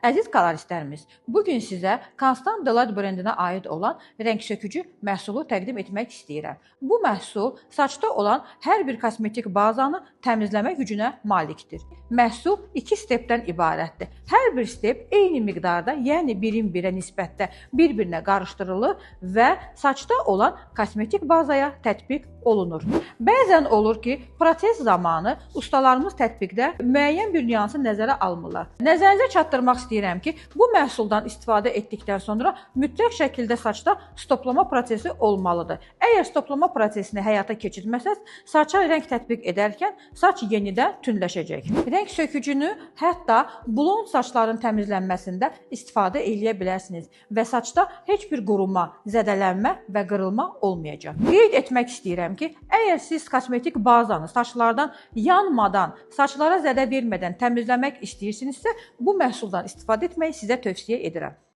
Əziz koloristlərimiz, bugün sizə Constant Delight brendinə aid olan rəng sökücü məhsulu təqdim etmək istəyirəm. Bu məhsul saçda olan hər bir kosmetik bazanı təmizləmə gücünə malikdir. Məhsul 2 stepdən ibarətdir. Hər bir step eyni miqdarda, yəni birin birə nisbətdə bir-birinə qarışdırılır və saçda olan kosmetik bazaya tətbiq olunur. Bəzən olur ki, proses zamanı ustalarımız tətbiqdə müəyyən bir nüansı nəzərə almırlar. Nəzərinizə çatdırmaq istəyirəm ki, bu məhsuldan istifadə etdikdən sonra mütləq şəkildə saçda stoplama prosesi olmalıdır. Əgər stoplama prosesini həyata keçirməsəz, saça rəng tətbiq edərkən saç yenidən tündləşəcək. Rəng sökücünü hətta blond saçların təmizlənməsində istifadə edə bilərsiniz və saçda heç bir quruma, zədələnmə və qırılma olmayacaq. Qeyd etmək istəyirəm ki, əgər siz kosmetik bazanı saçlardan yanmadan, saçlara zədə vermədən təmizləmək istəyirsinizsə, bu məhsuldan istifadə etməyi sizə tövsiyə edirəm.